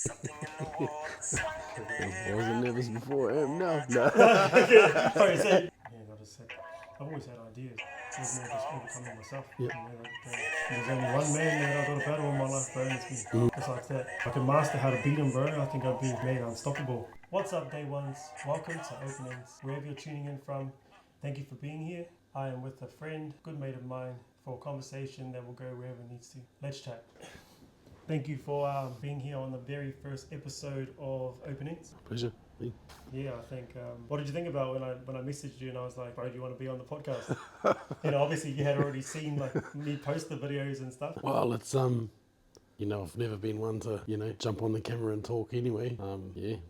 I wasn't nervous before I am now. No. Okay, sorry, so yeah, I just said I've always had ideas. It was more just overcoming myself. Yeah. You know, there's only one man that I've got to battle in my life, bro, and it's me. Just like that. If I could master how to beat him, bro, I think I'd be made unstoppable. What's up, day ones? Welcome to OpenEnds. Wherever you're tuning in from, thank you for being here. I am with a friend, good mate of mine, for a conversation that will go wherever it needs to. Let's chat. Thank you for being here on the very first episode of OpenEnds. Pleasure. Yeah, I think. What did you think about when I messaged you and I was like, "Bro, do you want to be on the podcast?" Obviously you had already seen like me post the videos and stuff. Well, it's I've never been one to jump on the camera and talk anyway.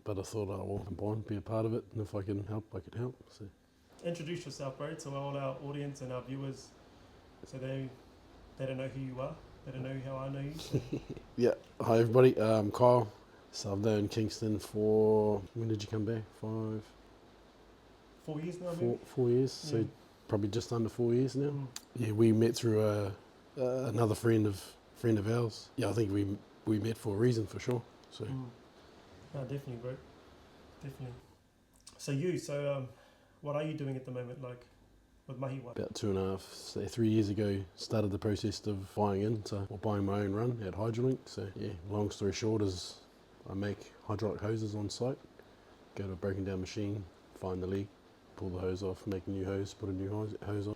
But I thought I will jump on, be a part of it, and if I can help, I could help. So Introduce yourself, bro, to all our audience and our viewers, so they don't know who you are. They don't know how I know you. So. yeah. Hi everybody. Kyle. So I've known Kingston for, when did you come back? 4 years now, maybe? 4 years. Yeah. So probably just under 4 years now. Mm. Yeah, we met through another friend of ours. Yeah, I think we met for a reason for sure. So No, definitely, bro. Definitely. So what are you doing at the moment, like with Mahiwa? about 3 years ago, started the process of buying my own run at Hydrolink. So yeah, long story short is I make hydraulic hoses on site, go to a broken down machine, find the leak, pull the hose off, make a new hose, put a new hose on.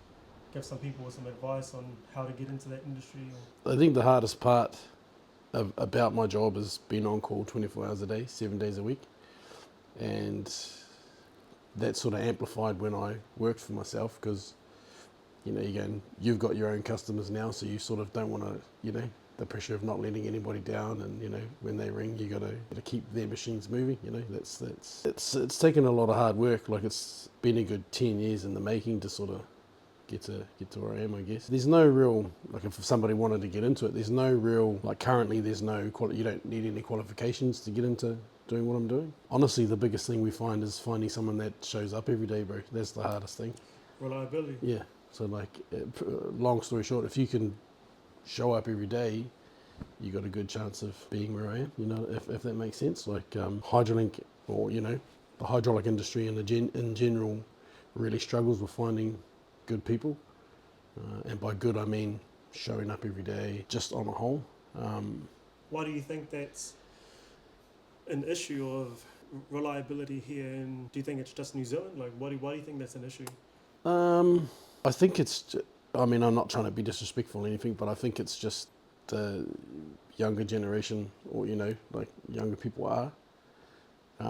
Give some people some advice on how to get into that industry. Or... I think the hardest part about my job is being on call 24 hours a day, 7 days a week. And that sort of amplified when I worked for myself because, you've got your own customers now, so you sort of don't want to, the pressure of not letting anybody down, and when they ring, you got to keep their machines moving. It's taken a lot of hard work. Like it's been a good 10 years in the making to sort of get to where I am, I guess. There's no real, like if somebody wanted to get into it, there's no real, like currently there's no, you don't need any qualifications to get into doing what I'm doing. Honestly, the biggest thing we find is finding someone that shows up every day, bro. That's the hardest thing. Reliability. Yeah. So long story short, if you can show up every day, you got a good chance of being where I am, if that makes sense. Like Hydrolink or, the hydraulic industry in general really struggles with finding good people. And by good, I mean showing up every day, just on a whole. Why do you think that's an issue of reliability here? And do you think it's just New Zealand? Like, why do you think that's an issue? I think I'm not trying to be disrespectful or anything, but I think it's just the younger generation, or like younger people are.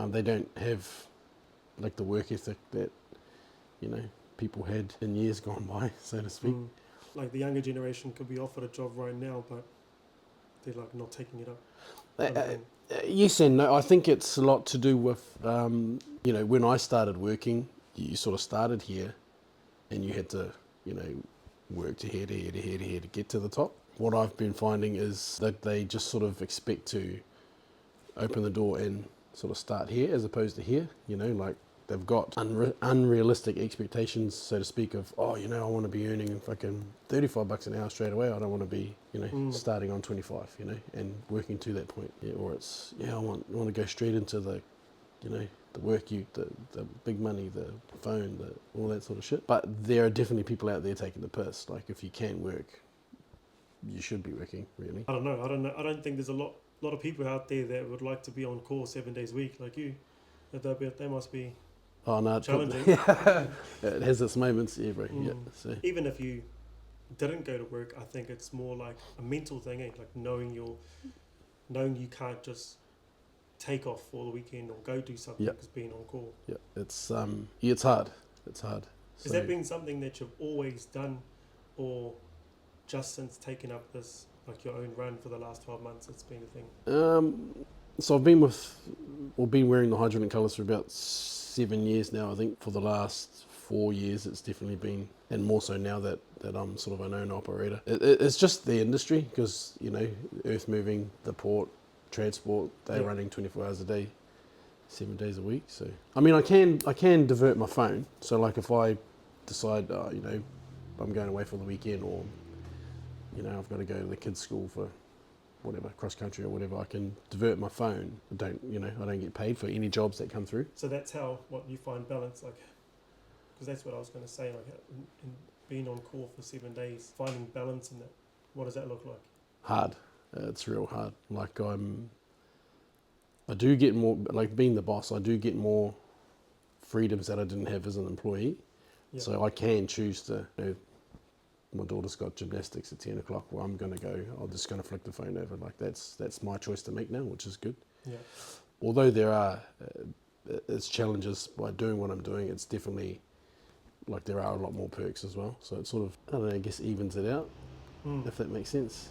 They don't have like the work ethic that people had in years gone by, so to speak. Like the younger generation could be offered a job right now, but they're like not taking it up. Yes and no. I think it's a lot to do with when I started working, you sort of started here, and you had to work to here to get to the top. What I've been finding is that they just sort of expect to open the door and sort of start here as opposed to here. Like they've got unrealistic expectations, so to speak, of I want to be earning fucking $35 an hour straight away. I don't want to be starting on 25, and working to that point. Yeah, or it's I want to go straight into the the work, the big money, the phone, all that sort of shit. But there are definitely people out there taking the piss. Like if you can work, you should be working, really. I don't know. I don't think there's a lot of people out there that would like to be on call 7 days a week like you. They must be challenging. It has its moments, yeah, bro. Yeah. So. Even if you didn't go to work, I think it's more like a mental thing, like knowing you can't just take off for the weekend or go do something because being on call. Yeah, it's it's hard. It's hard. Has that been something that you've always done, or just since taking up this, like your own run for the last 12 months, it's been a thing? So I've been wearing the Hydrolink colours for about 7 years now. I think for the last 4 years it's definitely been, and more so now that I'm sort of an owner operator. It's just the industry, because earth moving, the port, transport, they're running 24 hours a day, 7 days a week. So I mean, I can divert my phone. So like if I decide I'm going away for the weekend, or I've got to go to the kids' school for whatever, cross country or whatever, I can divert my phone. I don't get paid for any jobs that come through. So that's how what you find balance, like, because that's what I was going to say, like in being on call for 7 days, finding balance in that. What does that look like? Hard. It's real hard. Like I do get more, like being the boss, I do get more freedoms that I didn't have as an employee. Yeah. So I can choose to, my daughter's got gymnastics at 10 o'clock, well, I'm going to go, I'm just going to flick the phone over. Like that's my choice to make now, which is good. Yeah. Although there are, it's challenges by doing what I'm doing, it's definitely, like there are a lot more perks as well. So it sort of, I don't know, I guess evens it out, if that makes sense.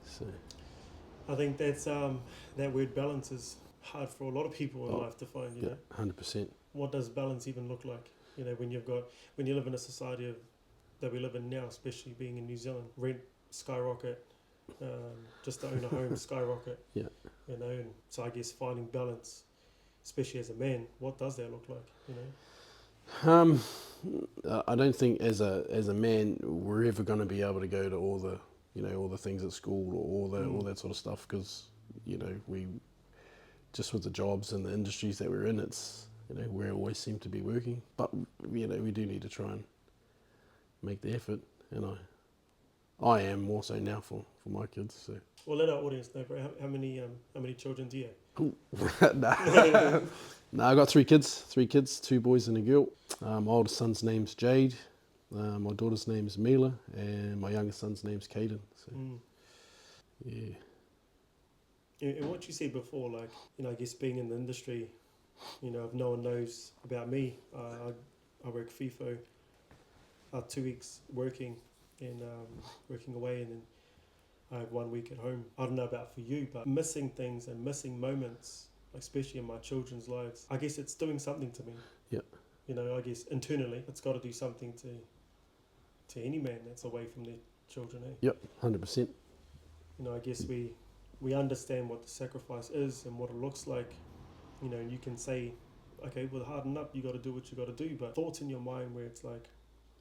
So I think that's that word balance is hard for a lot of people in life to find. You know, 100%. what does balance even look like? You know, when you live in a society that we live in now, especially being in New Zealand, rent skyrocket, just to own a home skyrocket. Yeah. You know, and so I guess finding balance, especially as a man, what does that look like? You know. I don't think as a man we're ever going to be able to go to all the things at school or all that sort of stuff, because we just with the jobs and the industries that we're in, it's we always seem to be working, but we do need to try and make the effort, and I am more so now for my kids. So. Well, let our audience know, bro. How many children do you have? Nah, I got three kids, 2 boys and a girl. My oldest son's name's Jade, my daughter's name's Mila, and my youngest son's name's Caden. So, yeah. And what you said before, like, I guess being in the industry, if no one knows about me, I work FIFO, 2 weeks working and working away, and then I have 1 week at home. I don't know about for you, but missing things and missing moments, especially in my children's lives, I guess it's doing something to me. Yeah. I guess internally, it's got to do something to any man that's away from their children. Eh? Yep, 100%. I guess we understand what the sacrifice is and what it looks like. And you can say, okay, well, harden up, you got to do what you got to do. But thoughts in your mind where it's like,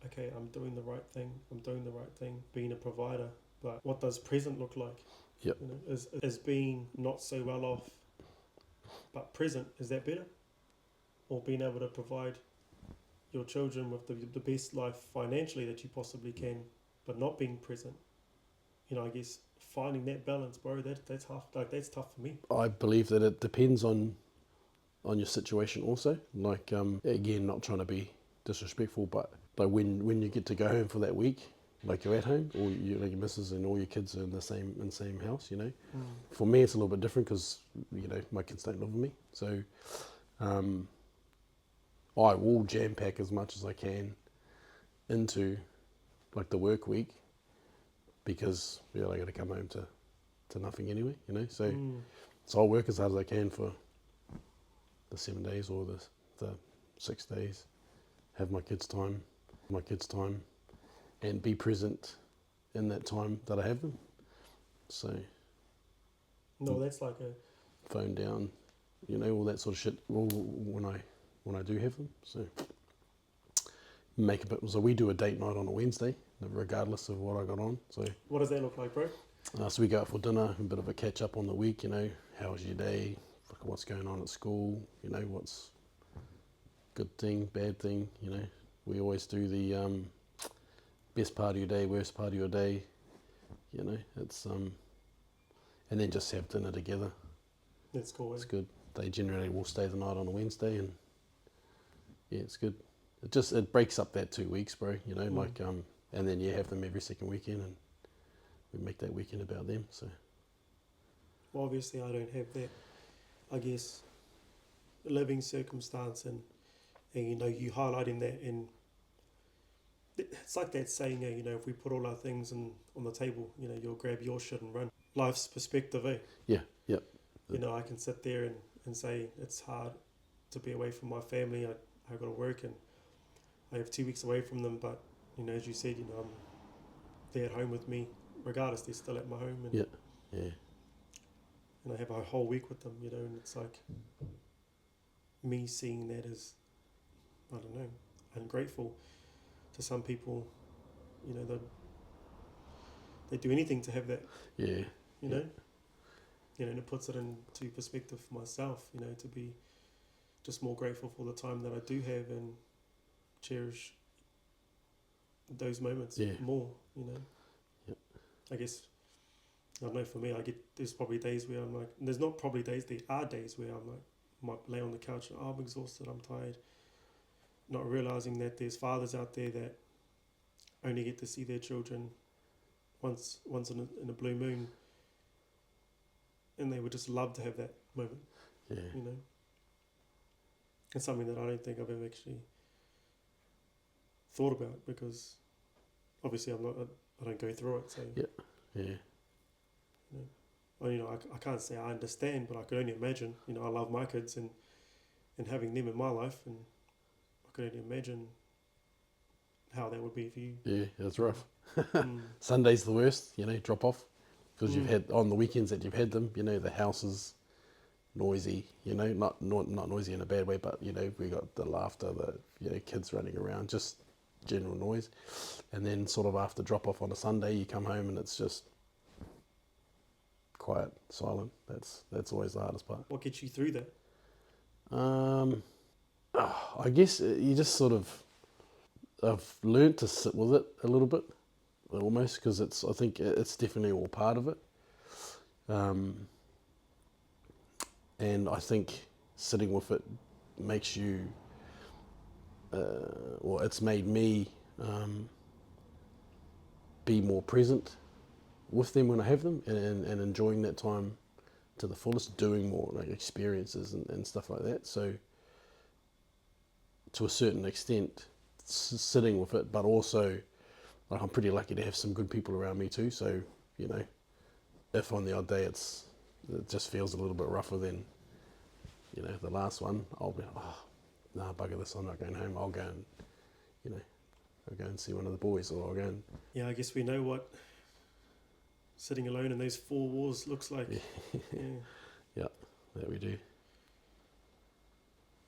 okay, I'm doing the right thing, being a provider. But what does present look like? Yep. Is being not so well off, but present, is that better? Or being able to provide your children with the best life financially that you possibly can, but not being present? I guess finding that balance, bro, that's tough. Like, that's tough for me. I believe that it depends on your situation also. Like, again, not trying to be disrespectful, but like when you get to go home for that week, like you're at home, or your missus and all your kids are in the same house, For me, it's a little bit different because, my kids don't live with me. So, I will jam pack as much as I can into like the work week, because I got to come home to nothing anyway, So I'll work as hard as I can for the 7 days or the 6 days, have my kids' time, and be present in that time that I have them. So no, that's like a phone down, all that sort of shit. When I do have them, so make a bit. So we do a date night on a Wednesday, regardless of what I got on. So what does that look like, bro? So we go out for dinner, a bit of a catch up on the week. How was your day? What's going on at school? What's good thing, bad thing. We always do the best part of your day, worst part of your day. It's and then just have dinner together. That's cool. It's good. They generally will stay the night on a Wednesday, and yeah, it's good. It breaks up that 2 weeks, bro. And then you have them every second weekend, and we make that weekend about them. So. Well, obviously, I don't have that. I guess living circumstance, and you highlighting that, and it's like that saying, if we put all our things on the table, you'll grab your shit and run. Life's perspective, eh? Yeah. I can sit there and say it's hard to be away from my family. I got to work, and I have 2 weeks away from them. But as you said, they're at home with me, regardless. They're still at my home, and and I have a whole week with them. And it's like me seeing that as, I don't know, ungrateful. To some people, they do anything to have that. Yeah. you know. And it puts it into perspective for myself, to be just more grateful for the time that I do have and cherish those moments more, Yep. I guess, I don't know, for me, there's probably days where I'm like, there's not probably days, there are days where I'm like, might lay on the couch and I'm exhausted, I'm tired, not realizing that there's fathers out there that only get to see their children once in a blue moon, and they would just love to have that moment. It's something that I don't think I've ever actually thought about, because obviously I don't go through it, so I can't say I understand, but I could only imagine. I love my kids and having them in my life, and I could only imagine how that would be for you. Yeah, it's rough. Sunday's the worst, drop off, because you've had, on the weekends that you've had them, the house is noisy, not noisy in a bad way, but, we got the laughter, the, kids running around, just general noise. And then sort of after drop off on a Sunday, you come home and it's just quiet, silent. That's always the hardest part. What gets you through that? I guess you just sort of, I've learned to sit with it a little bit, almost, because I think it's definitely all part of it. And I think sitting with it makes you, it's made me be more present with them when I have them, and enjoying that time to the fullest, doing more like experiences and stuff like that. So to a certain extent, sitting with it, but also like I'm pretty lucky to have some good people around me too. So if on the odd day it just feels a little bit rougher than the last one, I'll be nah, bugger this, I'm not going home. I'll go and I'll go and see one of the boys, or I'll go and I guess we know what sitting alone in those four walls looks like. Yeah, that we do.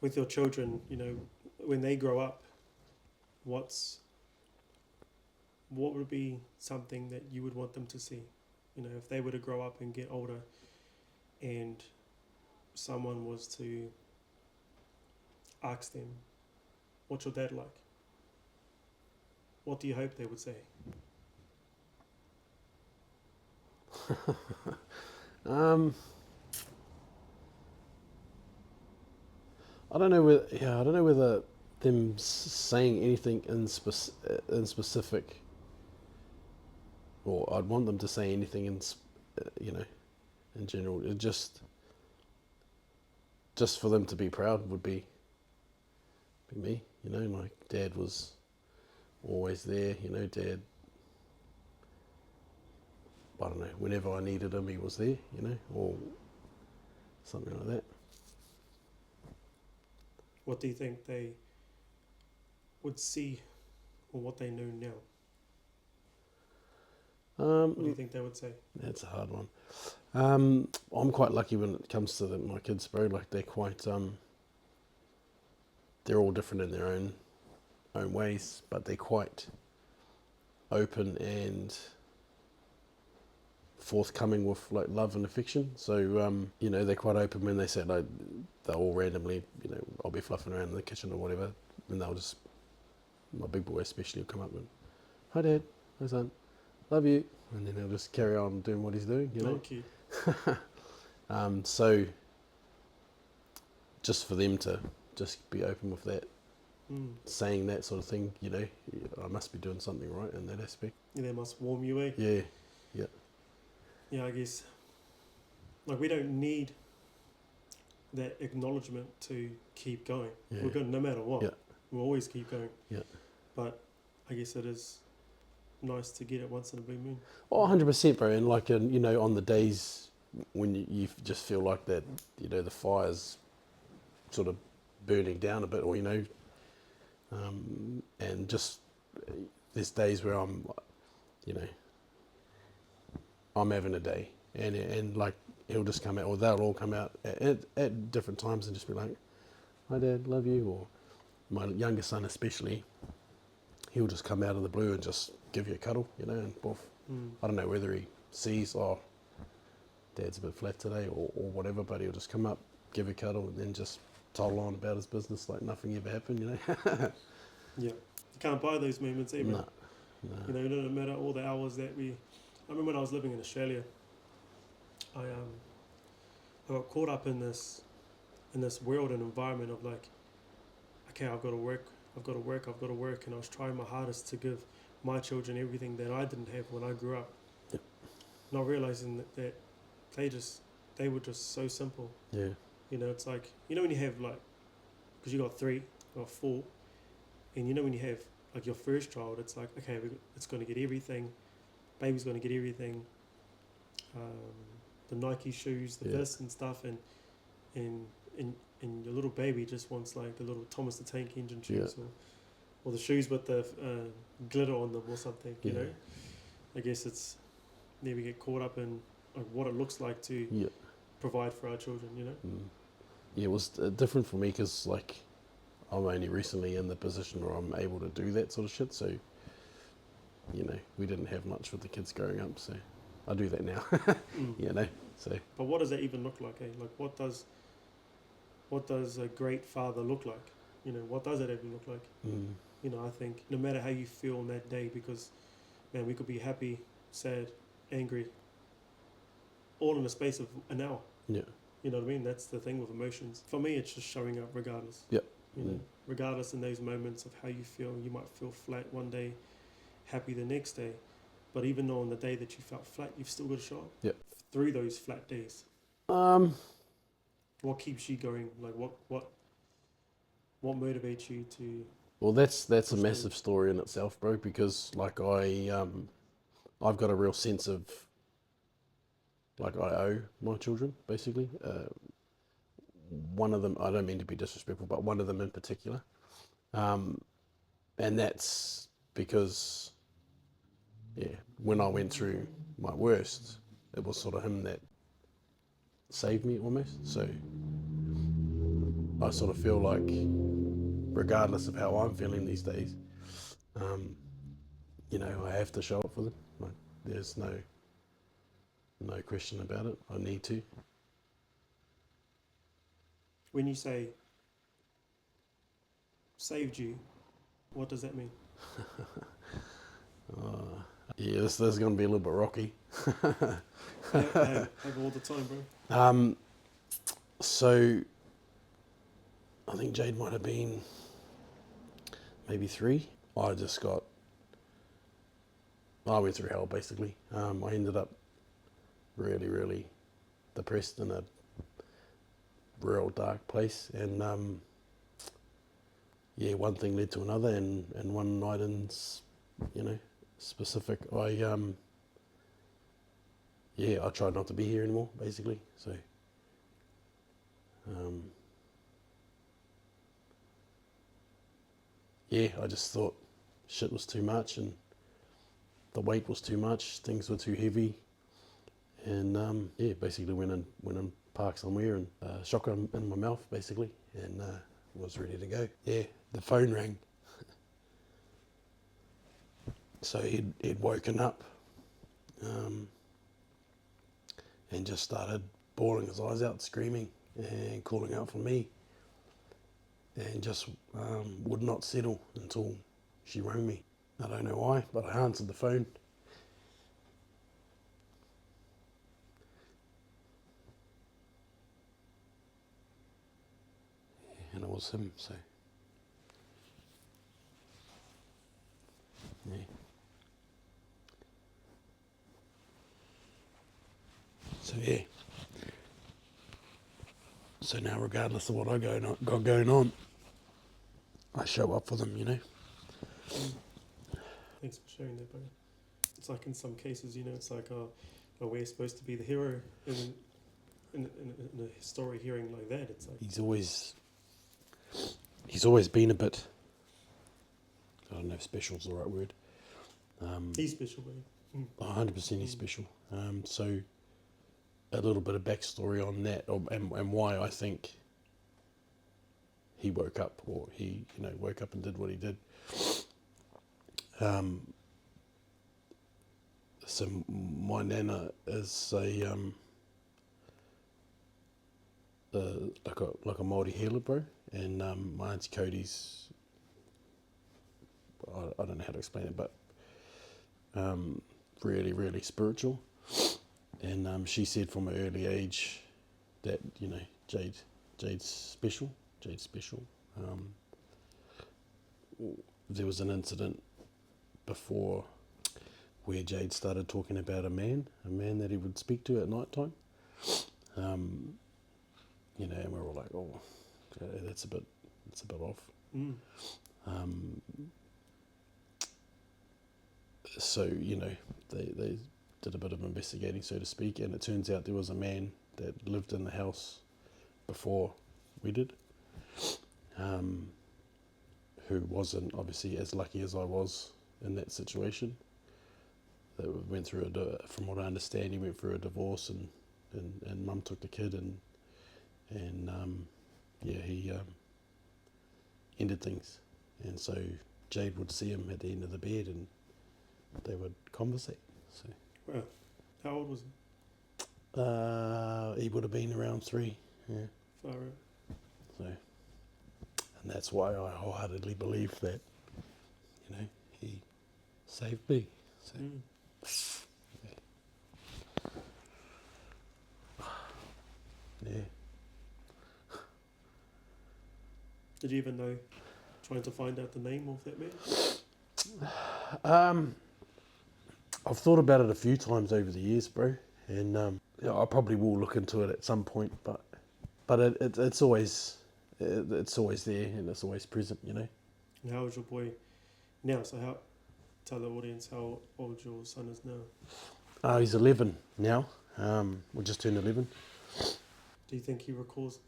With your children, when they grow up, what would be something that you would want them to see? If they were to grow up and get older and someone was to ask them, what's your dad like? What do you hope they would say? I don't know whether them saying anything in specific, or I'd want them to say anything in general. It just for them to be proud would be me. My dad was always there. Dad, I don't know, whenever I needed him, he was there. Or something like that. What do you think they would see, or what they know now? What do you think they would say? That's a hard one. I'm quite lucky when it comes to my kids, bro. Like they're quite, they're all different in their own ways, but they're quite open and forthcoming with like love and affection. So they're quite open when they say, like, they'll all randomly, I'll be fluffing around in the kitchen or whatever, and they'll just, my big boy especially, will come up and, hi dad, hi son, love you, and then he'll just carry on doing what he's doing. Oh, cute. So just for them to just be open with that, saying that sort of thing, I must be doing something right in that aspect. Yeah, they must warm you, eh? Yeah. Yeah, I guess, like, we don't need that acknowledgement to keep going. Yeah. We're good no matter what. Yeah. We'll always keep going. Yeah. But I guess it is nice to get it once in a blue moon. Oh, 100%, bro. And like, on the days when you just feel like that, the fire's sort of burning down a bit, or, and just there's days where I'm having a day, and like he'll just come out, or they'll all come out at different times and just be like, hi dad, love you. Or my younger son especially, he'll just come out of the blue and just give you a cuddle, and poof. I don't know whether he sees, Dad's a bit flat today, or whatever, but he'll just come up, give a cuddle, and then just toddle on about his business like nothing ever happened, you know. Yeah. You can't buy those moments either. No, You know, no matter all the hours that we. I remember when I was living in Australia, I got caught up in this world and environment of like, okay, I've got to work, and I was trying my hardest to give my children everything that I didn't have when I grew up. Yep. Not realizing that they were just so simple. yeah, You know, it's like, you know, when you have like, because you got 3 or 4, and you know when you have like your first child, it's like, okay, it's going to get everything, baby's going to get everything, the Nike shoes, the this and stuff, and your little baby just wants like the little Thomas the Tank Engine shoes, or the shoes with the glitter on them or something. You know, I guess it's there we get caught up in like what it looks like to provide for our children. You know. Yeah, it was different for me because like I'm only recently in the position where I'm able to do that sort of shit. So, you know, we didn't have much with the kids growing up, so I do that now. You know, so. But what does that even look like? Like, what does a great father look like? You know, what does it even look like? You know, I think no matter how you feel on that day, because man, we could be happy, sad, angry, all in the space of an hour. Yeah. You know what I mean? That's the thing with emotions. For me, it's just showing up regardless. Yep. You know, regardless in those moments of how you feel. You might feel flat one day, happy the next day. But even though on the day that you felt flat, you've still got to show up. Yep. Through those flat days. What keeps you going? Like what motivates you to? Well, that's a massive story in itself, bro. Because like I've got a real sense of like I owe my children basically. One of them, I don't mean to be disrespectful, but one of them in particular, and that's because when I went through my worst, it was sort of him that saved me almost. So I sort of feel like, regardless of how I'm feeling these days, you know, I have to show up for them. Like, there's no question about it. I need to. When you say saved you, what does that mean? Yeah, this is going to be a little bit rocky. I have all the time, bro. So I think Jade might have been maybe 3. I went through hell basically. I ended up really, really depressed in a real dark place, and one thing led to another, and one night in, you know, specific, I tried not to be here anymore basically. So I just thought shit was too much, and the weight was too much, things were too heavy, and basically went and parked somewhere, and shotgun in my mouth basically, and was ready to go. Yeah, the phone rang. So he'd woken up, and just started bawling his eyes out, screaming and calling out for me, and just would not settle until she rang me. I don't know why, but I answered the phone. And it was him, so yeah. So yeah. So now, regardless of what I got going on, I show up for them, you know. Thanks for sharing that, bro. It's like in some cases, you know, it's like, we're supposed to be the hero in a story hearing like that. It's like he's always been a bit, I don't know if special's the right word. He's special, bro. 100% he's special. So a little bit of backstory on that, and why I think he woke up, or he, you know, woke up and did what he did. So my nana is like a Māori healer, bro. And my auntie Cody's, I don't know how to explain it, but really, really spiritual. And she said from an early age that, you know, Jade's special. Jade's special. There was an incident before where Jade started talking about a man that he would speak to at night time. You know, and we were all like, oh, okay, that's a bit off. So, you know, they did a bit of investigating, so to speak, and it turns out there was a man that lived in the house before we did, who wasn't obviously as lucky as I was in that situation. That went through from what I understand, he went through a divorce, and mum took the kid, and he ended things. And so Jade would see him at the end of the bed, and they would conversate. So, Wow. How old was he? he would have been around 3. Yeah. Far out. So, and that's why I wholeheartedly believe that, you know, he saved me. So. Yeah. Did you even know, trying to find out the name of that man? I've thought about it a few times over the years, bro, and I probably will look into it at some point. But it's always there, and it's always present, you know. And how old your boy now? So tell the audience how old your son is now. He's 11 now. We just turned 11. Do you think he recalls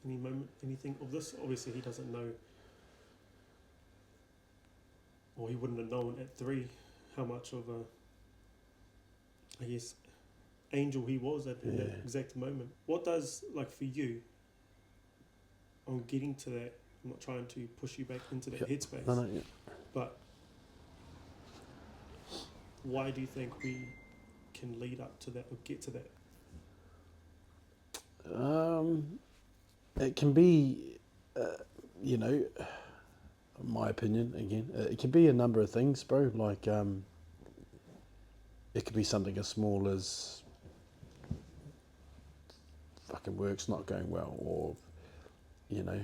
anything of this? Obviously, he doesn't know, or he wouldn't have known at 3 how much of a, I guess, angel he was in that exact moment. What does, like, for you, on getting to that, I'm not trying to push you back into that headspace, but why do you think we can lead up to that or get to that? It can be, you know, my opinion again. It can be a number of things, bro. Like, it could be something as small as fucking work's not going well, or, you know,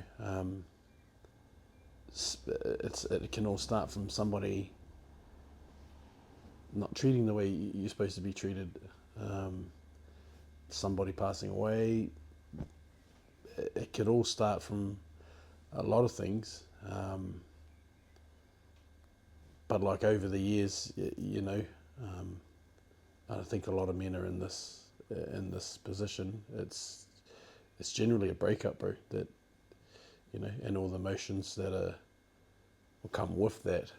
it can all start from somebody not treating the way you're supposed to be treated. Somebody passing away. It could all start from a lot of things, but like over the years, you know, I think a lot of men are in this position. It's generally a breakup, bro. That, you know, and all the emotions that will come with that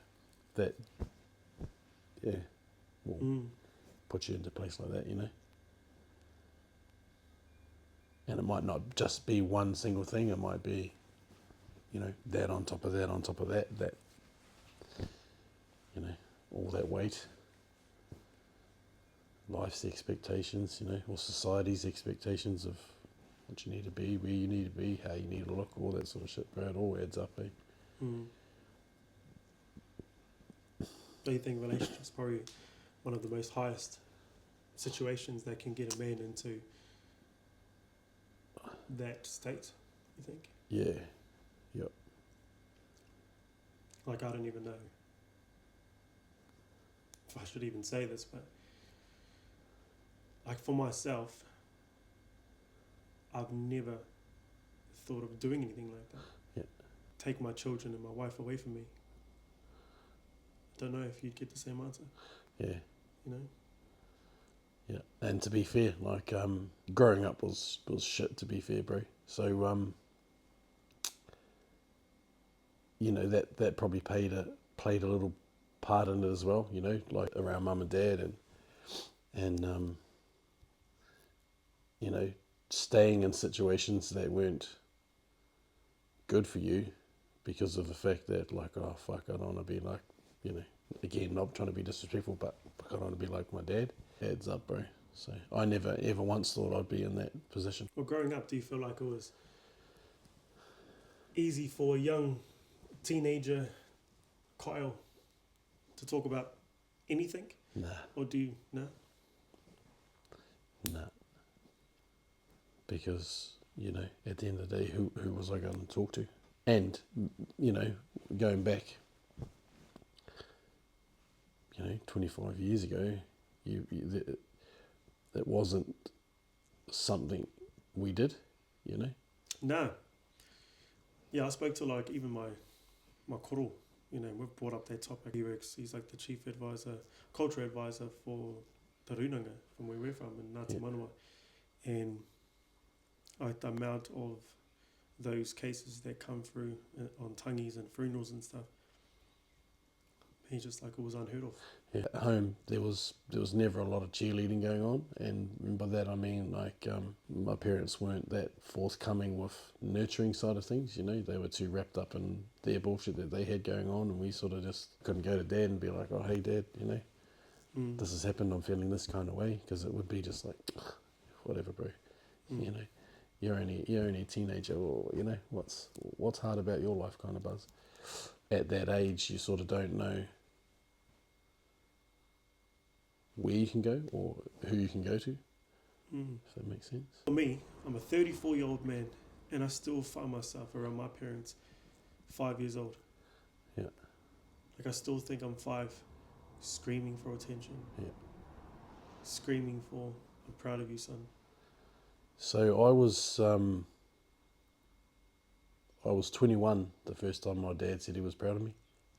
will put you into a place like that, you know. And it might not just be one single thing. It might be, you know, that on top of that, on top of that, you know, all that weight. Life's expectations, you know, or society's expectations of what you need to be, where you need to be, how you need to look, all that sort of shit, bro. It all adds up, eh? Do you think relationships probably one of the most highest situations that can get a man into that state, you think? Yeah. Yep. Like, I don't even know if I should even say this, but like, for myself, I've never thought of doing anything like that. Yeah. Take my children and my wife away from me. Don't know if you'd get the same answer. Yeah. You know? Yeah. And to be fair, like, growing up was shit, to be fair, bro. So, you know, that probably played a little part in it as well, you know, like around mum and dad, and you know, staying in situations that weren't good for you because of the fact that, like, oh fuck, I don't want to be like, you know, again, not trying to be disrespectful, but I don't want to be like my dad. Adds up, bro. So I never ever once thought I'd be in that position. Well, growing up, do you feel like it was easy for a young teenager Kyle to talk about anything? Nah, Or do you? No? nah. Because, you know, at the end of the day, who was I going to talk to? And, you know, going back, 25 years ago, that wasn't something we did, No. Yeah, I spoke to like even my koro. We've brought up that topic. He's like the chief advisor, culture advisor for the Runanga from where we're from in Ngāti Manawa. And like the amount of those cases that come through on tangis and funerals and stuff, he's just like, it was unheard of. Yeah, at home there was never a lot of cheerleading going on, and by that I mean like my parents weren't that forthcoming with nurturing side of things. They were too wrapped up in their bullshit that they had going on, and we sort of just couldn't go to dad and be like, oh hey dad, this has happened, I'm feeling this kind of way, because it would be just like, whatever bro, you're only a teenager, or what's hard about your life kind of buzz. At that age you sort of don't know where you can go or who you can go to, if that makes sense. For me, I'm a 34-year-old man, and I still find myself around my parents 5 years old. Yeah. Like I still think I'm 5, screaming for attention. Yeah. Screaming for, I'm proud of you, son. So I was 21 the first time my dad said he was proud of me.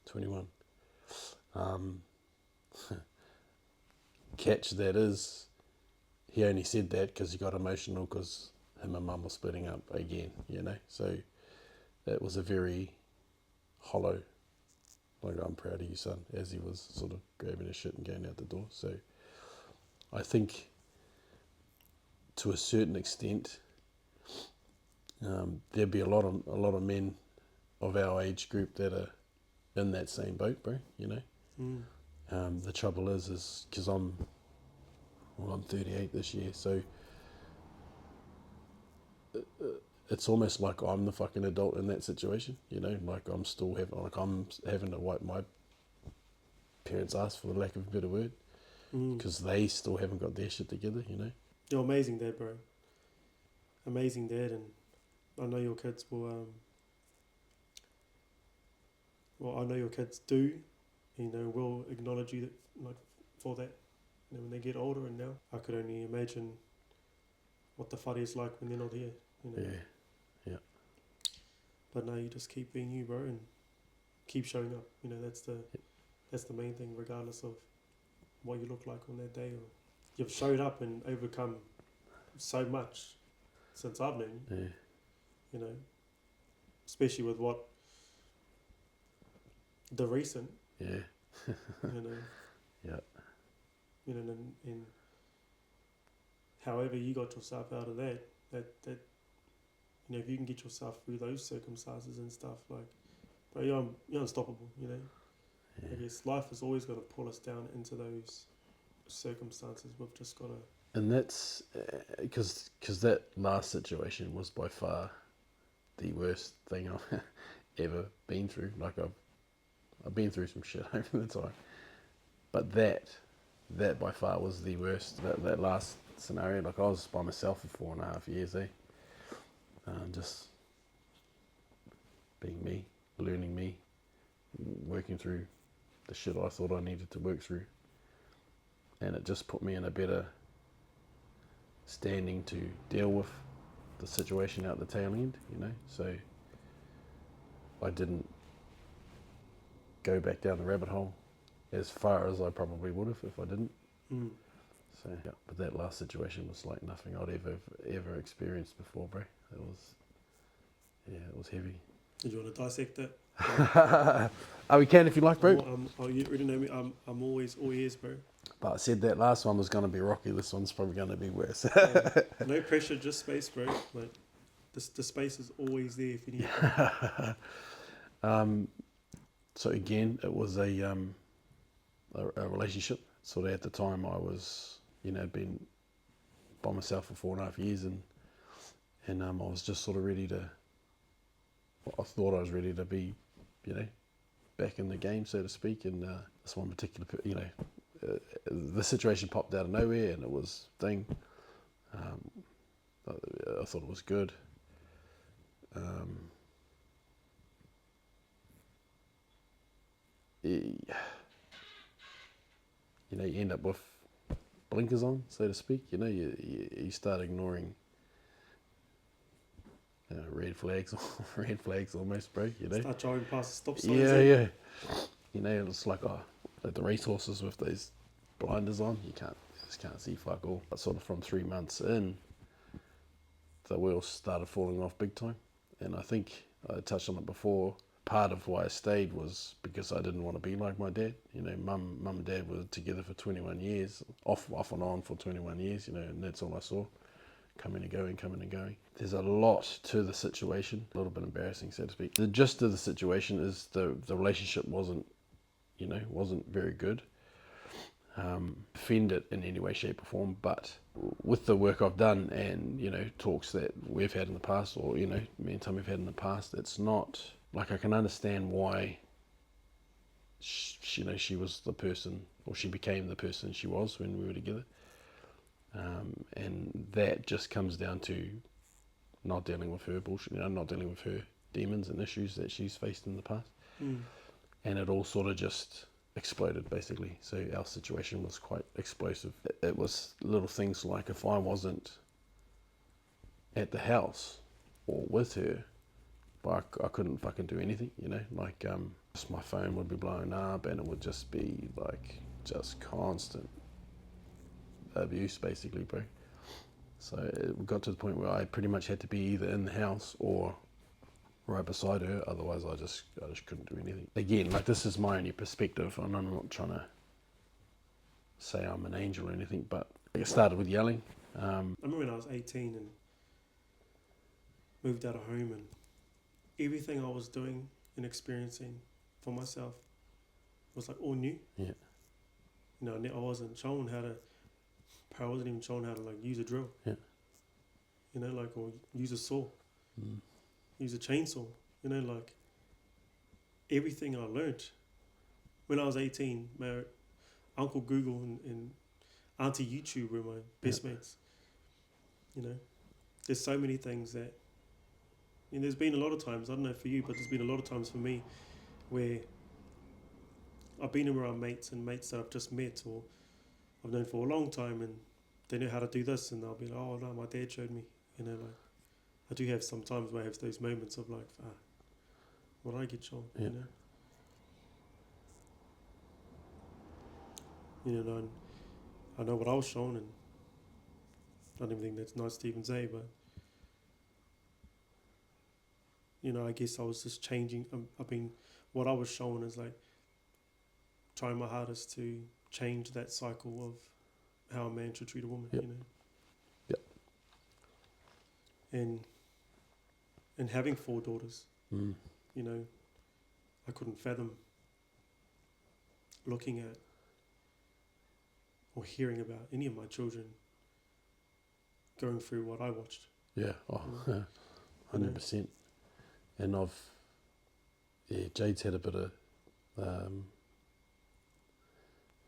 21. Catch that is, he only said that because he got emotional because him and mum were splitting up again, So that was a very hollow, like, I'm proud of you, son, as he was sort of grabbing his shit and going out the door. So I think to a certain extent, there'd be a lot of men of our age group that are in that same boat, bro. The trouble is because I'm 38 this year, so it's almost like I'm the fucking adult in that situation. Like I'm having to wipe my parents' ass, for the lack of a better word, because they still haven't got their shit together. You're amazing, Dad, bro. Amazing, Dad, and I know your kids will. I know your kids do. Will acknowledge you for that. When they get older, and now I could only imagine what the whare is like when they're not here. Yeah. But no, you just keep being you, bro, and keep showing up. That's the main thing, regardless of what you look like on that day. Or you've showed up and overcome so much since I've known you. Yeah. Especially with what the recent. Yeah. Yeah. And however you got yourself out of that, if you can get yourself through those circumstances and stuff, like, bro, you're unstoppable. Yeah. I guess life is always going to pull us down into those circumstances. We've just got to. And that's because that last situation was by far the worst thing I've ever been through. Like I've been through some shit over the time, but that by far was the worst. That last scenario, like I was by myself for 4.5 years, just being me, learning me, working through the shit I thought I needed to work through, and it just put me in a better standing to deal with the situation out the tail end, so I didn't go back down the rabbit hole as far as I probably would have if I didn't. So yeah, but that last situation was like nothing I'd ever experienced before, bro. It was heavy. Did you want to dissect it? We can if you like, bro. You already know me. I'm always all ears, bro. But I said that last one was going to be rocky. This one's probably going to be worse. No pressure, just space, bro. Like the space is always there if you need it. So again, it was a relationship. Sort of at the time, I was been by myself for 4.5 years, and I was just sort of ready to I thought I was ready to be, back in the game, so to speak. And this one particular, the situation popped out of nowhere, and it was thing. I thought it was good. You end up with blinkers on, so to speak. You start ignoring red flags, red flags almost, bro. Start driving past the stop signs. Yeah. It's like at the racehorses with those blinders on. You just can't see fuck all. But sort of from 3 months in, the wheels started falling off big time. And I think I touched on it before. Part of why I stayed was because I didn't want to be like my dad. Mum and dad were together for 21 years, off and on for 21 years, and that's all I saw. Coming and going. There's a lot to the situation, a little bit embarrassing, so to speak. The gist of the situation is the relationship wasn't very good. Defend it in any way, shape or form, but with the work I've done and, talks that we've had in the past, or, me and Tom have had in the past, it's not, like, I can understand why, she was the person, or she became the person she was when we were together. And that just comes down to not dealing with her bullshit, not dealing with her demons and issues that she's faced in the past. And it all sort of just exploded, basically. So our situation was quite explosive. It was little things like, if I wasn't at the house or with her, I couldn't fucking do anything, like just my phone would be blowing up, and it would just be like just constant abuse, basically, bro. So it got to the point where I pretty much had to be either in the house or right beside her, otherwise I just couldn't do anything. Again, like, this is my only perspective, and I'm not trying to say I'm an angel or anything, but it started with yelling. I remember when I was 18 and moved out of home, and everything I was doing and experiencing for myself was like all new. Yeah. I wasn't shown how to, I wasn't even shown how to like use a drill. Yeah. Or use a saw. Use a chainsaw. Like everything I learned when I was 18, my Uncle Google and Auntie YouTube were my best mates. There's so many things that, there's been a lot of times, I don't know for you, but there's been a lot of times for me where I've been around mates that I've just met or I've known for a long time, and they know how to do this, and I'll be like, oh no, my dad showed me. Like, I do have some times where I have those moments of like, what did I get shown? Yeah. And I know what I was shown, and I don't even think that's nice to even say, but I guess I was just changing. What I was shown is like trying my hardest to change that cycle of how a man should treat a woman. Yep. Yep. And having 4 daughters, I couldn't fathom looking at or hearing about any of my children going through what I watched. Yeah, 100%. And Jade's had a bit of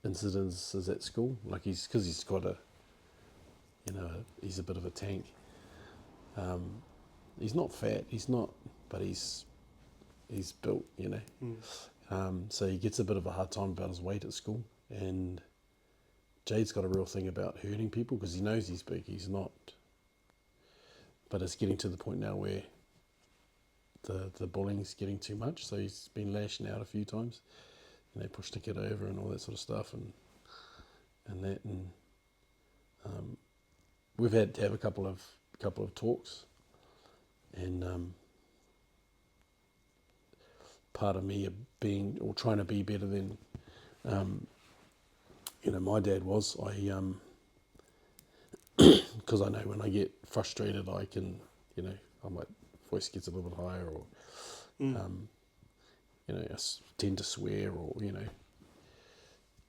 incidences at school, like because he's got he's a bit of a tank. He's not fat, but he's built, so he gets a bit of a hard time about his weight at school. And Jade's got a real thing about hurting people because he knows he's big. He's not, but it's getting to the point now where the bullying's getting too much. So he's been lashing out a few times. Pushed the kid over and all that sort of stuff, and we've had to have a couple of talks, and part of me being or trying to be better than my dad was. Because I know when I get frustrated, I can, my voice gets a little bit higher, or I tend to swear, or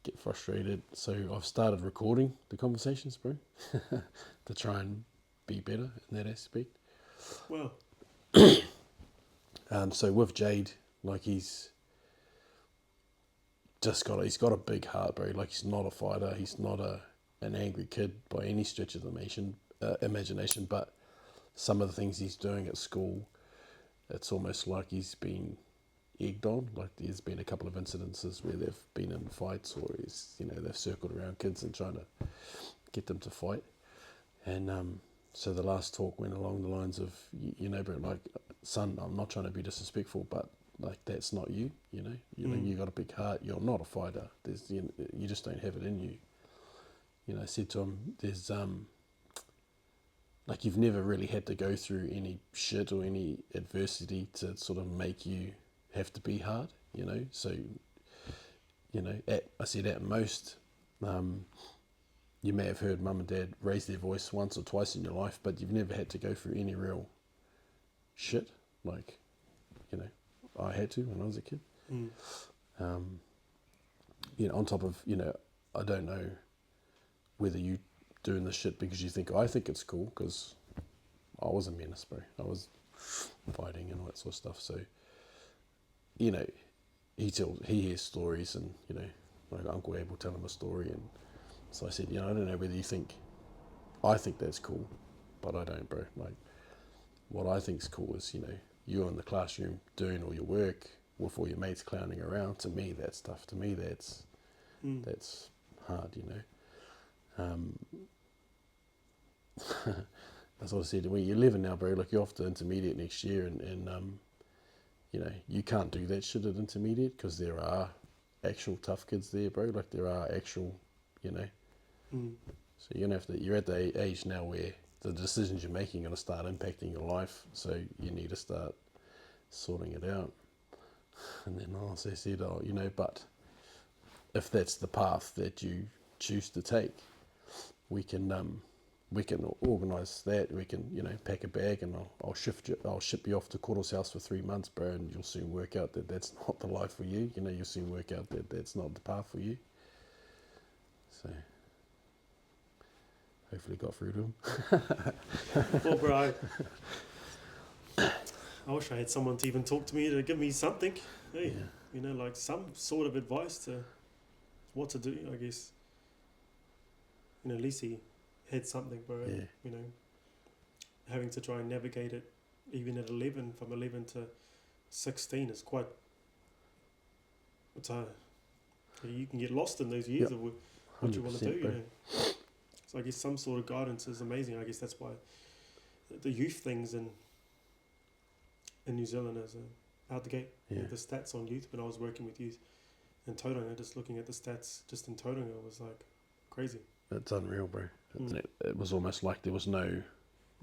get frustrated. So I've started recording the conversations, bro, to try and be better in that aspect. Well, So with Jade, like he's got a big heart, bro. Like he's not a fighter. He's not an angry kid by any stretch of the imagination. But some of the things he's doing at school, it's almost like he's been egged on. Like there's been a couple of incidences where they've been in fights, or they've circled around kids and trying to get them to fight. And so the last talk went along the lines of, bro, like, son, I'm not trying to be disrespectful, but like that's not you. You got a big heart. You're not a fighter. You just don't have it in you. I said to him, there's like you've never really had to go through any shit or any adversity to sort of make you have to be hard. So I said at most. You may have heard mum and dad raise their voice once or twice in your life, but you've never had to go through any real shit like, I had to when I was a kid. On top of, I don't know whether you doing this shit because you think, I think it's cool, because I was a menace, bro. I was fighting and all that sort of stuff. So, he hears stories and, like Uncle Ab will tell him a story, and so I said, I don't know whether I think that's cool, but I don't, bro. Like, what I think's cool is, you're in the classroom doing all your work with all your mates clowning around. To me, that's tough. To me, that's hard, That's what I said. When you're 11 now, bro, like you're off to intermediate next year, and you can't do that shit at intermediate because there are actual tough kids there, bro. Like there are actual, So you're at the age now where the decisions you're making are going to start impacting your life. So you need to start sorting it out. And then I also said, but if that's the path that you choose to take, we can organise that. We can, pack a bag, and I'll ship you off to Koro's house for 3 months, bro, and you'll soon work out that that's not the life for you. You'll soon work out that that's not the path for you. So hopefully got through to him. Well, bro, I wish I had someone to even talk to me to give me something. Hey, Yeah. Like some sort of advice to what to do, I guess. At least he had something, bro. Yeah. Having to try and navigate it, even at 11, from 11 to 16 is quite. It's you can get lost in those years of what you want to do, bro. So I guess some sort of guidance is amazing. I guess that's why the youth things in New Zealand is out the gate. Yeah. The stats on youth when I was working with youth in Tauranga, just looking at the stats just in Tauranga was like crazy. It's unreal, bro. It was almost like there was no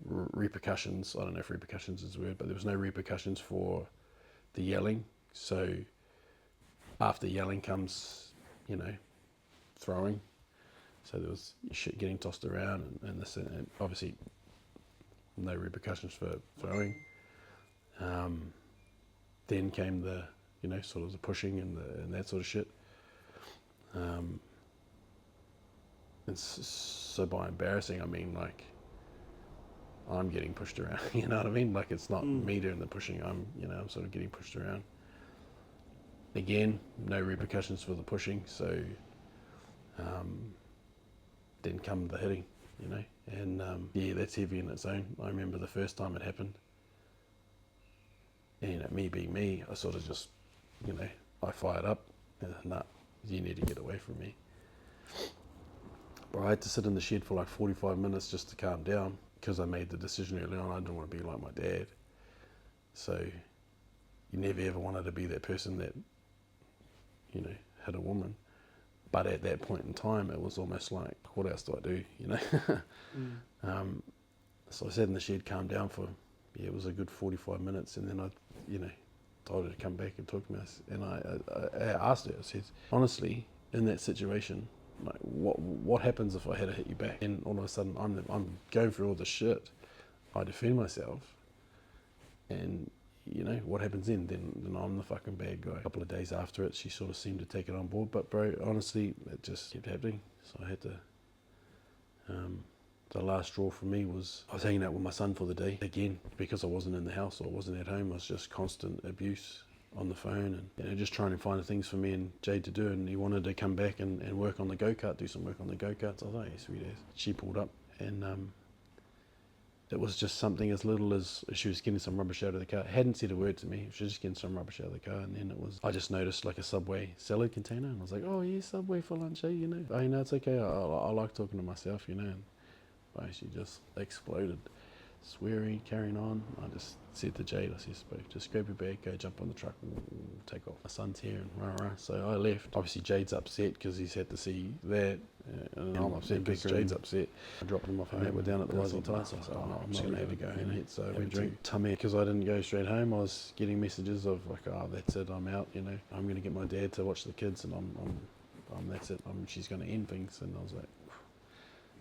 repercussions. I don't know if repercussions is the word, but there was no repercussions for the yelling. So after yelling comes, throwing. So there was shit getting tossed around and this, and obviously no repercussions for throwing. Then came the, sort of the pushing and that sort of shit. And so by embarrassing, I mean like I'm getting pushed around. You know what I mean? Like it's not me doing the pushing. I'm sort of getting pushed around. Again, no repercussions for the pushing. So then come the hitting, and that's heavy in its own. I remember the first time it happened, and me being me, I sort of just, I fired up. Nah, you need to get away from me. But I had to sit in the shed for like 45 minutes just to calm down, because I made the decision early on I didn't want to be like my dad. So you never ever wanted to be that person that, hit a woman. But at that point in time, it was almost like, what else do I do, So I sat in the shed, calmed down for, it was a good 45 minutes. And then I, told her to come back and talk to me. And I asked her, I said, honestly, in that situation, like, what happens if I had to hit you back? And all of a sudden, I'm going through all this shit. I defend myself. And, what happens then? Then I'm the fucking bad guy. A couple of days after it, she sort of seemed to take it on board. But, bro, honestly, it just kept happening. So I had to the last straw for me was I was hanging out with my son for the day again because I wasn't in the house or I wasn't at home. It was just constant abuse on the phone and just trying to find things for me and Jade to do, and he wanted to come back and work on the go-kart, do some work on the go-karts. I was like, hey, sweet ass. She pulled up and it was just something as little as she was getting some rubbish out of the car. Hadn't said a word to me. She was just getting some rubbish out of the car, and then I just noticed like a Subway salad container, and I was like, oh yeah, Subway for lunch, you know. Oh, you know, it's okay. I like talking to myself, you know. And she just exploded, swearing, carrying on. I just said to Jade, I said, just grab your bag, go jump on the truck, and we'll take off. My son's here, and rah. So I left. Obviously, Jade's upset because he's had to see that, and I'm upset because Jade's upset. I dropped him off home. We're down at the Rising Tide, so I said, I'm just going to have to go home. So I went to Tummy because I didn't go straight home. I was getting messages of like, oh, that's it, I'm out, you know. I'm going to get my dad to watch the kids, and I'm that's it. She's going to end things. And I was like,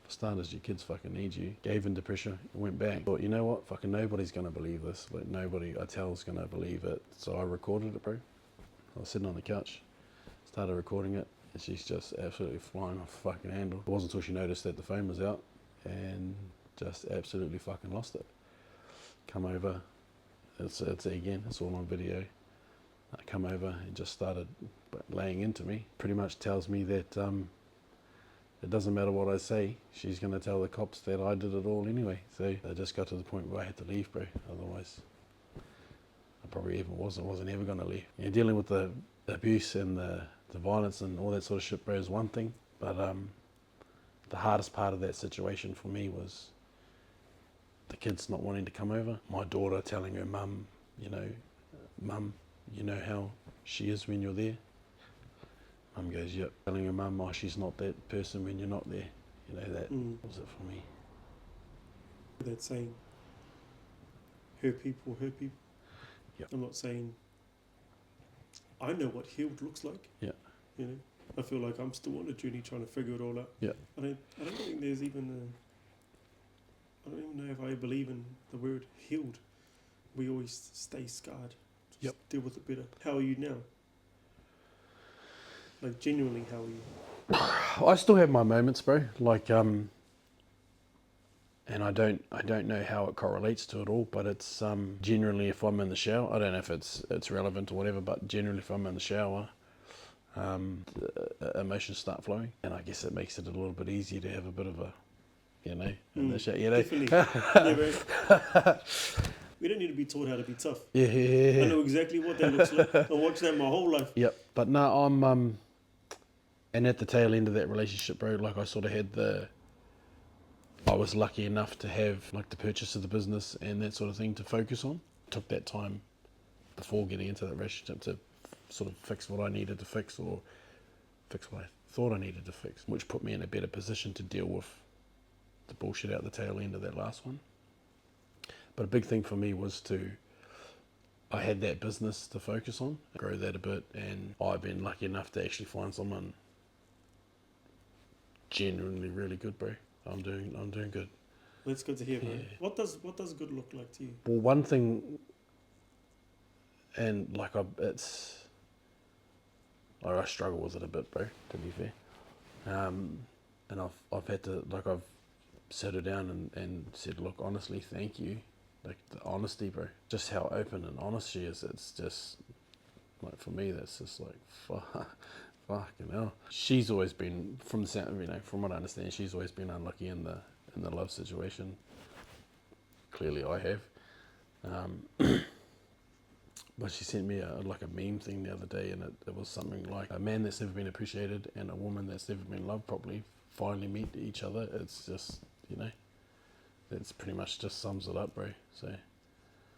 for starters, your kids fucking need you. Gave into pressure, went back. Thought, you know what? Fucking nobody's going to believe this. Like, nobody I tell is going to believe it. So I recorded it, bro. I was sitting on the couch, started recording it, and she's just absolutely flying off the fucking handle. It wasn't until she noticed that the phone was out and just absolutely fucking lost it. Come over, it's again, it's all on video. I come over and just started laying into me. Pretty much tells me that it doesn't matter what I say, she's going to tell the cops that I did it all anyway. So I just got to the point where I had to leave, bro. Otherwise, I probably even wasn't ever going to leave. You know, dealing with the abuse and the violence and all that sort of shit, bro, is one thing. But the hardest part of that situation for me was the kids not wanting to come over. My daughter telling her mum, Mum, you know how she is when you're there? Mum goes, yep. Telling her mum, oh, she's not that person when you're not there. You know, that was it for me. That saying, her people. Yep. I'm not saying I know what healed looks like. Yeah. You know, I feel like I'm still on a journey trying to figure it all out. Yeah. I don't think there's even I don't even know if I believe in the word healed. We always stay scarred. Just deal with it better. How are you now? Like, genuinely, how are you? I still have my moments, bro. Like, and I don't know how it correlates to it all, but it's generally if I'm in the shower, I don't know if it's relevant or whatever, but generally if I'm in the shower, emotions start flowing, and I guess it makes it a little bit easier to have a bit of a, in the shower, Definitely. Yeah, we don't need to be taught how to be tough. Yeah. I know exactly what that looks like. I watched that my whole life. Yep. But no, I'm and at the tail end of that relationship, bro, like I sort of had I was lucky enough to have like the purchase of the business and that sort of thing to focus on. Took that time before getting into that relationship to sort of fix what I needed to fix or fix what I thought I needed to fix, which put me in a better position to deal with the bullshit out the tail end of that last one. But a big thing for me was I had that business to focus on, grow that a bit, and I've been lucky enough to actually find someone genuinely really good, bro. I'm doing good. That's good to hear, bro. Yeah. What does good look like to you? Well, one thing, and like I struggle with it a bit, bro, to be fair. And I've had to, like, I've sat her down and said, look, honestly, thank you. Like, the honesty, bro. Just how open and honest she is. It's just, like, for me, that's just like, fucking hell. She's always been, from the sound, from what I understand, she's always been unlucky in the love situation. Clearly I have. But she sent me a meme thing the other day, and it was something like a man that's never been appreciated and a woman that's never been loved properly finally meet each other. It's just, that's pretty much just sums it up, bro. So.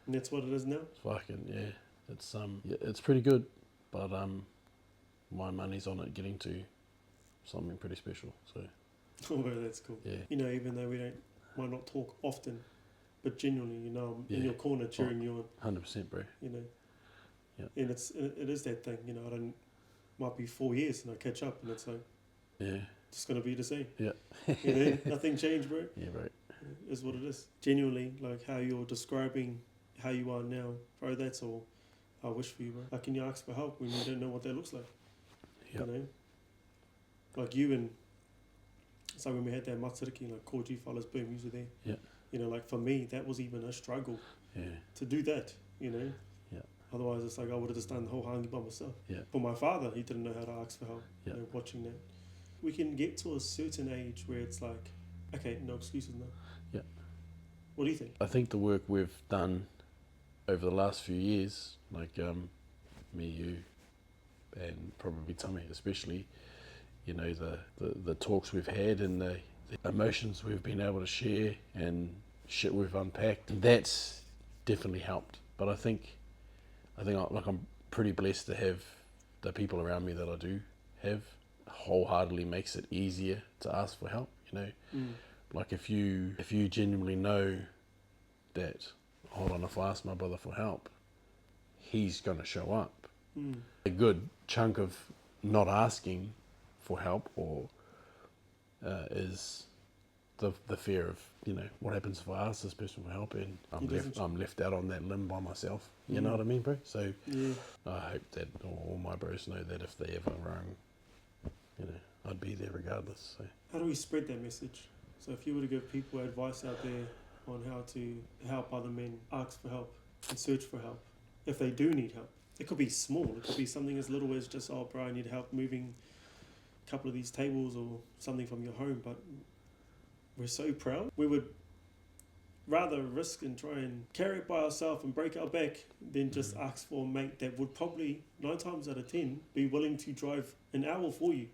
And that's what it is now? Fucking, yeah. It's it's pretty good, but my money's on it getting to something pretty special. So. Oh, bro, that's cool. Yeah. Even though we might not talk often, but genuinely, I'm in your corner cheering you on. 100%, bro. Yeah. And it is that thing, might be 4 years and I catch up and it's like, yeah, it's going to be the same. Yeah. Nothing changed, bro. Yeah, bro. Is what it is. Genuinely, like how you're describing how you are now, bro, that's all I wish for you, bro. How can you ask for help when you don't know what that looks like? Yep. Like you and So when we had that matariki, like Koji fellas, boom, you were there. Yeah. You know, like for me, that was even a struggle Yeah. to do that, you know. Yeah. Otherwise, it's like I would have just done the whole hangi by myself. Yeah. For my father, he didn't know how to ask for help. Yeah. You know, watching that. We can get to a certain age where it's like, okay, no excuses now. Yeah. What do you think? I think the work we've done over the last few years, like me, you, and probably Tommy especially, you know, the talks we've had and the emotions we've been able to share and shit we've unpacked, that's definitely helped. But I think like I'm pretty blessed to have the people around me that I do have. Wholeheartedly makes it easier to ask for help, you know. Like if you genuinely know that, hold on, if I ask my brother for help, he's going to show up. A good chunk of not asking for help or is the fear of, you know, what happens if I ask this person for help and I'm left out on that limb by myself. You know what I mean, bro? So I hope that all my bros know that if they ever rung, you know, I'd be there regardless. So How do we spread that message? So if you were to give people advice out there on how to help other men ask for help and search for help, if they do need help, it could be small. It could be something as little as just, oh, bro, I need help moving a couple of these tables or something from your home. But we're so proud. We would rather risk and try and carry it by ourselves and break our back than just ask for a mate that would probably 9 times out of 10 be willing to drive an hour for you.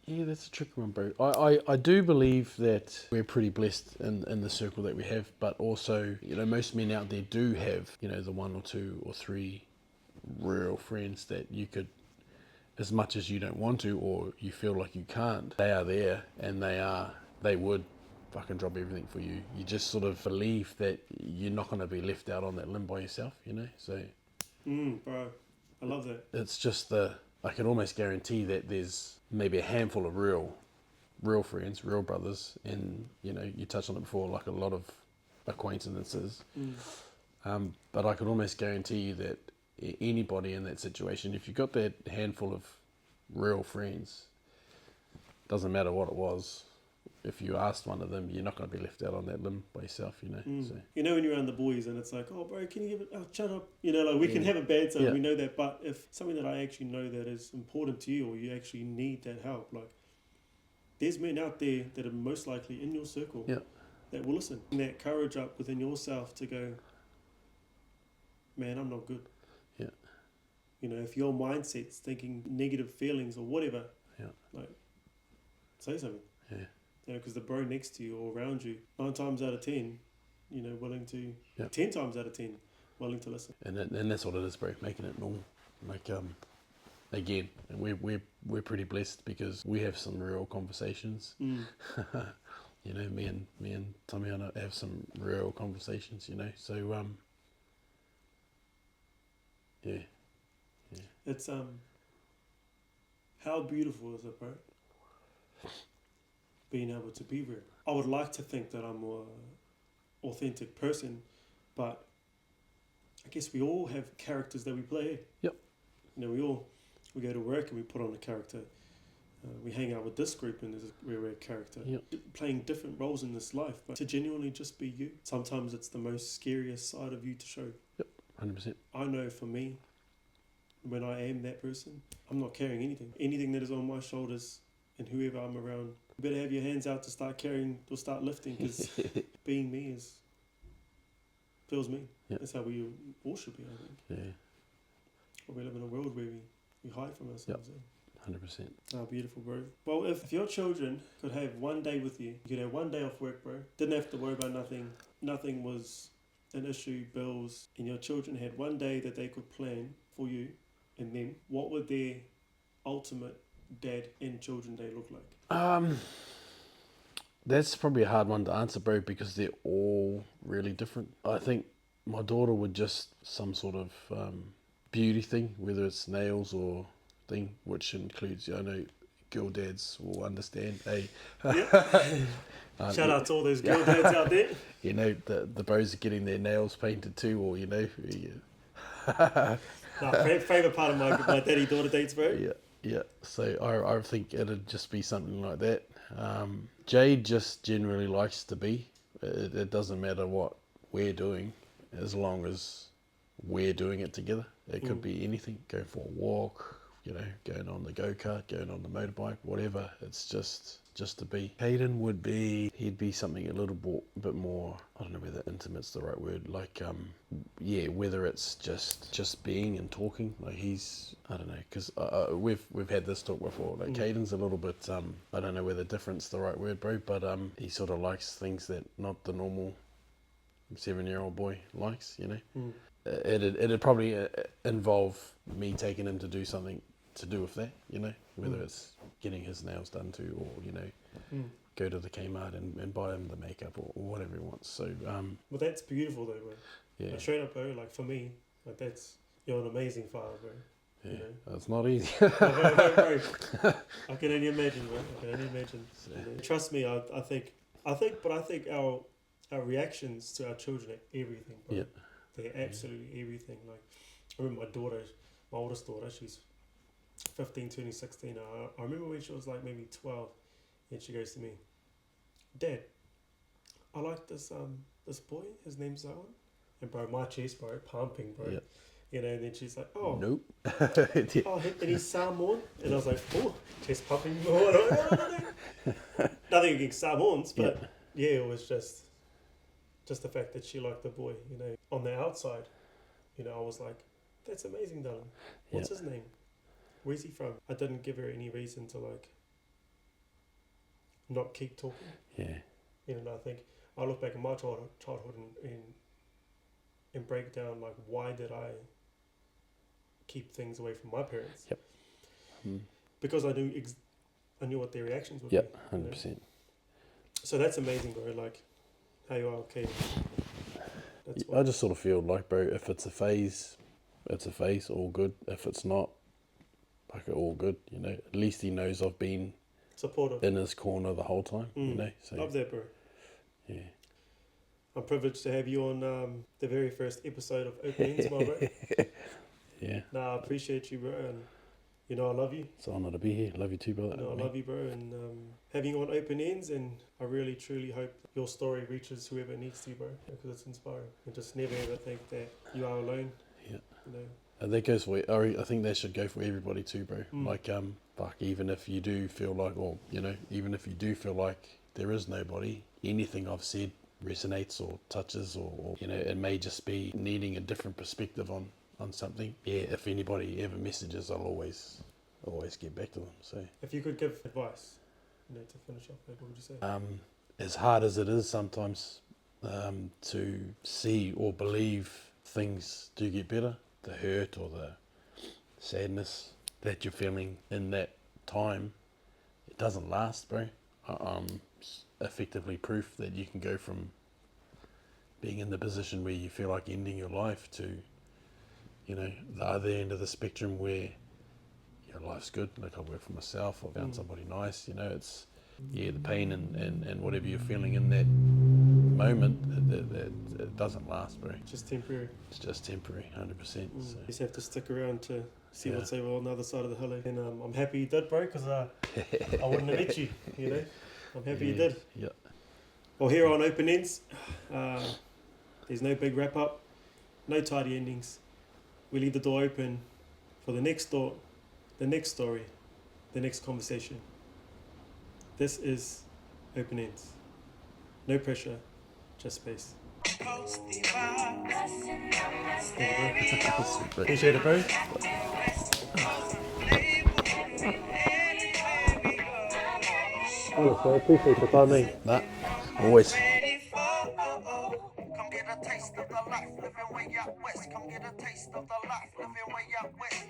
Yeah, that's a tricky one, bro. I do believe that we're pretty blessed in the circle that we have, but also, you know, most men out there do have, you know, the 1 or 2 or 3 real friends that you could, as much as you don't want to or you feel like you can't, they are there and they would fucking drop everything for you. You just sort of believe that you're not going to be left out on that limb by yourself, you know. So Bro, I love that. it's just I can almost guarantee that there's maybe a handful of real friends, real brothers, and, you know, you touched on it before, like a lot of acquaintances. But I can almost guarantee you that anybody in that situation, if you've got that handful of real friends, doesn't matter what it was, if you asked one of them, you're not going to be left out on that limb by yourself, you know. So. You know, when you're around the boys and it's like, oh, bro, can you give it, oh, shut up. You know, like we can have a bad time, we know that, but if something that I actually know that is important to you or you actually need that help, like there's men out there that are most likely in your circle that will listen. And that courage up within yourself to go, man, I'm not good. Yeah. You know, if your mindset's thinking negative feelings or whatever, like, say something. Yeah. You know, because the bro next to you or around you, 9 times out of 10, you know, willing to, 10 times out of 10, willing to listen. And that's what it is, bro, making it normal. Like, again, we're pretty blessed because we have some real conversations. You know, me and Tommy have some real conversations, you know, so, yeah. It's, how beautiful is it, bro? Being able to be real. I would like to think that I'm an authentic person, but I guess we all have characters that we play. Yep. You know, we go to work and we put on a character. We hang out with this group and we're a character. Yep. Playing different roles in this life, but to genuinely just be you. Sometimes it's the most scariest side of you to show. Yep, 100%. I know for me, when I am that person, I'm not carrying anything. Anything that is on my shoulders and whoever I'm around, you better have your hands out to start carrying or start lifting, because being me feels me. Yep. That's how we all should be, I think. Yeah. But we live in a world where we hide from ourselves. Yep. 100%. Oh, beautiful, bro. Well, if your children could have one day with you could have one day off work, bro, didn't have to worry about nothing, nothing was an issue, bills, and your children had one day that they could plan for you and them, what would their ultimate dad and children day look like? That's probably a hard one to answer, bro, because they're all really different. I think my daughter would just some sort of beauty thing, whether it's nails or thing, which includes, I know girl dads will understand. Hey, Shout out to all those girl dads out there. You know, the bros are getting their nails painted too, or, you know. Favourite part of my daddy-daughter dates, bro. Yeah. So I think it'd just be something like that. Jade just generally likes to be. It doesn't matter what we're doing, as long as we're doing it together. It could be anything. Going for a walk, going on the go-kart, going on the motorbike, whatever. It's just to be. Caden he'd be something a little bit more, I don't know whether intimate's the right word, like, whether it's just being and talking, like I don't know, because we've had this talk before, like Caden's a little bit, I don't know whether different's the right word, bro, but he sort of likes things that not the normal 7-year-old boy likes, It'd probably involve me taking him to do something to do with that, whether it's getting his nails done too, or go to the Kmart and buy him the makeup or whatever he wants. So well, that's beautiful though, bro. yeah, Like, straight up, bro, like for me, like you're an amazing father, bro. yeah, it's not easy. Bro, I can only imagine, bro. I can only imagine. Trust me, I think our reactions to our children are everything, bro. Yeah. They're absolutely everything. Like, I remember my oldest daughter, she's 15, 20, 16. I remember when she was like maybe 12, and she goes to me, Dad, I like this boy, his name's Zoan. And bro, my chest, bro, pumping, bro. Yeah. And then she's like, oh. Nope. Oh, and he's Samoan. And I was like, oh, chest pumping. Nothing against Samoans, but yeah, it was just the fact that she liked the boy, on the outside. I was like, that's amazing, darling. What's his name? Where's he from? I didn't give her any reason to like not keep talking. Yeah. And I think I look back at my childhood and break down like, why did I keep things away from my parents? Yep. Because I knew what their reactions would Yep, be. 100%. So that's amazing, bro. Like, how you are, okay. I just sort of feel like, bro, if it's a phase, it's a phase, all good. If it's not, like, all good, At least he knows I've been supportive in his corner the whole time, So, love that, bro. Yeah. I'm privileged to have you on the very first episode of OpenEnds, my bro. Yeah. Nah, I appreciate you, bro, and I love you. It's an honour to be here. Love you too, brother. I love you, bro, and having you on OpenEnds, and I really, truly hope your story reaches whoever it needs to, bro, because it's inspiring. And just never ever think that you are alone. Yeah. And that goes for, I think that should go for everybody too, bro. Like, even if you do feel like, even if you do feel like there is nobody, anything I've said resonates or touches, or it may just be needing a different perspective on something. Yeah, if anybody ever messages, I'll always get back to them. So if you could give advice, to finish off, what would you say? As hard as it is sometimes to see or believe things do get better, the hurt or the sadness that you're feeling in that time, it doesn't last, bro. Effectively proof that you can go from being in the position where you feel like ending your life to the other end of the spectrum where your life's good. Like, I work for myself, I found somebody nice, it's the pain and whatever you're feeling in that moment, it doesn't last, bro. Just temporary. It's just temporary, 100%. So. You just have to stick around to see what's over on the other side of the hill. And I'm happy you did, bro, because I wouldn't have met you, I'm happy you did. Yeah. Well, here on OpenEnds, there's no big wrap up, no tidy endings. We leave the door open for the next thought, the next story, the next conversation. This is OpenEnds. No pressure, just space. Appreciate it, bro. Honestly, I appreciate the time, mate. Nah, always. Come get a taste of the life living way out west. Come get a taste of the life living way out west.